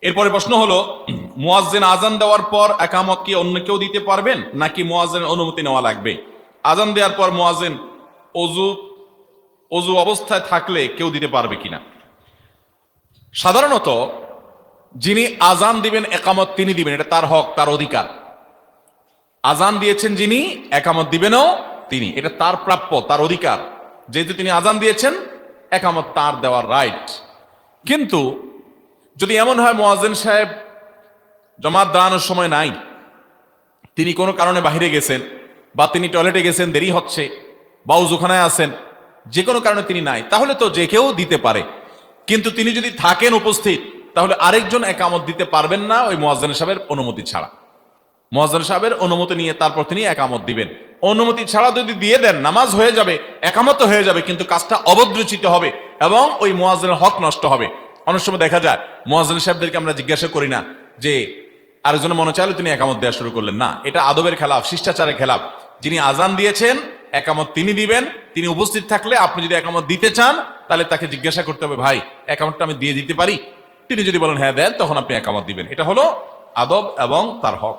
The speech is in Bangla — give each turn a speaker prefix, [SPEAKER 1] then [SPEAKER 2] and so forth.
[SPEAKER 1] এরপরে প্রশ্ন হলো, মুয়াজ্জিন আজান দেওয়ার পর একামত কি অন্য কেউ দিতে পারবেন নাকি মুয়াজ্জিনের অনুমতি নেওয়া লাগবে? আজান দেওয়ার পর মুয়াজ্জিন অজু অজু অবস্থায় থাকলে কেউ দিতে পারবে কিনা? সাধারণত যিনি আজান দিবেন একামত তিনি দিবেন, এটা তার হক, তার অধিকার। আজান দিয়েছেন যিনি, একামত দিবেনও তিনি, এটা তার প্রাপ্য, তার অধিকার। যেহেতু তিনি আজান দিয়েছেন, একামত তার দেওয়ার রাইট। কিন্তু যদি এমন হয় মুয়াজ্জিন সাহেব জামাত দাঁড়ানোর সময় নাই, তিনি কোনো কারণে বাহিরে গেছেন, বা তিনি টয়লেটে গেছেন, দেরি হচ্ছে, বা উজুখানায় আছেন, যে কোনো কারণে তিনি নাই, তাহলে তো যে কেউ দিতে পারে। কিন্তু তিনি যদি থাকেন উপস্থিত, তাহলে আরেকজন একামত দিতে পারবেন না ওই মুয়াজ্জিন সাহেবের অনুমতি ছাড়া। মুয়াজ্জিন সাহেবের অনুমতি নিয়ে তারপর তিনি একামত দিবেন। অনুমতি ছাড়া যদি দিয়ে দেন, নামাজ হয়ে যাবে, একামত হয়ে যাবে, কিন্তু কাজটা অবদ্রচিত হবে এবং ওই মুয়াজ্জিনের হক নষ্ট হবে। অনেক সময় দেখা যায় মুয়াজ্জিন সাহেবদেরকে আমরা জিজ্ঞাসা করি না যে আরেকজনের মনে চাইলে তিনি একামত দেওয়া শুরু করলেন না। এটা আদবের খেলাফ, শিষ্টাচারের খেলাফ। যিনি আজান দিয়েছেন একামত তিনি দিবেন। তিনি উপস্থিত থাকলে আপনি যদি একামত দিতে চান, তাহলে তাকে জিজ্ঞাসা করতে হবে, ভাই একামতটা আমি দিয়ে দিতে পারি? তিনি যদি বলেন হ্যাঁ দেন, তখন আপনি একামত দিবেন। এটা হলো আদব এবং তার হক।